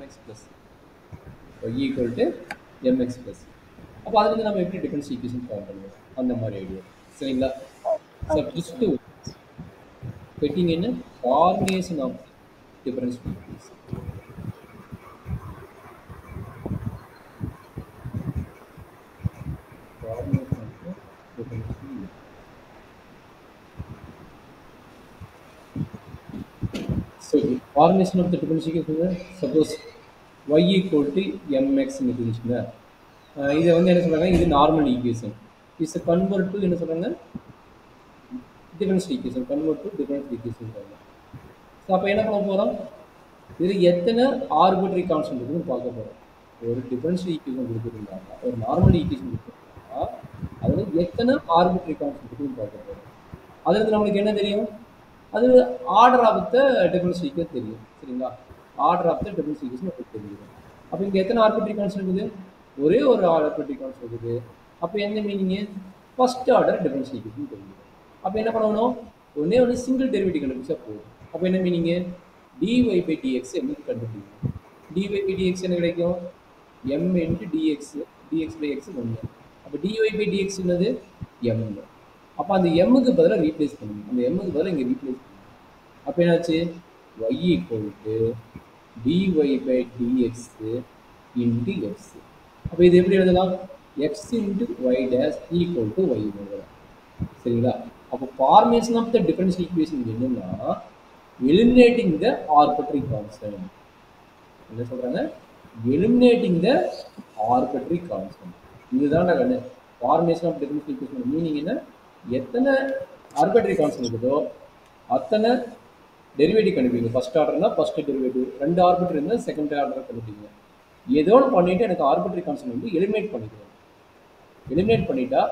mx plus y equal to mx plus. அப்போ அதுலேருந்து நம்ம எப்படி டிஃபரன்ஸ் ஈக்குவேஷன் ஃபார்ம் பண்ணுவோம் அந்த மாதிரி ஐடியா. சரிங்களா? So Okay, first sir. getting in a formation of difference equation. Formation of the difference equation. So the formation of the difference equation, suppose y equal to mx ன்னு இருந்துச்சுங்க. இதை வந்து என்ன சொல்றாங்க, இது normal equation. Is convert to என்ன சொல்றாங்க, difference equation. Convert to difference equation. So அப்போ என்ன பண்ண போகிறோம், இதில் எத்தனை ஆர்பிட்ரரி கான்ஸ்டன்ட் இருக்குன்னு பார்க்க போகிறோம். ஒரு டிஃபரன்ஷியல் ஈக்குவேஷன் கொடுத்துருந்தாங்க, ஒரு நார்மல் ஈக்குவேஷன் கொடுத்துருந்தா அதில் எத்தனை ஆர்பிட்ரரி கான்ஸ்டன்ட் இருக்குன்னு பார்க்க போகிறோம். அதுலேருந்து நம்மளுக்கு என்ன தெரியும், அது order of the difference equation தெரியும். சரிங்களா? Order of the difference equation உங்களுக்கு தெரியும். அப்போ இங்கே எத்தனை ஆர்பிட்ரரி கான்ஸ்டன்ட் இருக்குது, ஒரே ஒரு ஆர்பிட்ரரி கான்ஸ்டன்ட் இருக்குது. அப்போ என்ன meaning, first order difference equation தெரியும். அப்போ என்ன பண்ணணும், ஒன்று சிங்கிள் டெரிவேட்டிவ் கண்டுபிடிச்சா போதும். அப்போ என்ன மீனிங்கு, dy by dx என்ன கண்டுபிடிக்கும். dy by dx என்ன கிடைக்கும், m into dx, dx by x 1. அப்போ dy by dx என்னது m. அப்போ அந்த mக்கு பதிலாக ரீப்ளேஸ் பண்ணணும், அந்த mக்கு பதிலாக இங்கே ரீப்ளேஸ் பண்ணணும். அப்போ என்னாச்சு, y equal to dy by dx into x. அப்போ இது எப்படி எழுதலாம், x into y dash equal to y எழுதலாம். சரிங்களா? அப்போ formation of the difference equation என்னன்னா, eliminating the arbitrary constant. என்ன சொல்றாங்க, eliminating the arbitrary constant. இதுதான் formation of difference equation meaning என்ன, எத்தனை ஆர்பிட்ரரி கான்ஸ்டன்ட் இருக்குதோ அத்தனை டெரிவேட்டிவ் கண்டுபிடிங்க. ஃபர்ஸ்ட் ஆர்டர்னா ஃபர்ஸ்ட் டெரிவேட்டிவ், ரெண்டு ஆர்பிட்ரரி இருந்தால் செகண்ட் ஆர்டர் கண்டுபிடிங்க. ஏதோ ஒன்று பண்ணிட்டு எனக்கு ஆர்பிட்ரரி கான்ஸ்டன்ட் வந்து எலிமினேட் பண்ணிக்கிறேன். எலிமினேட் பண்ணிட்டா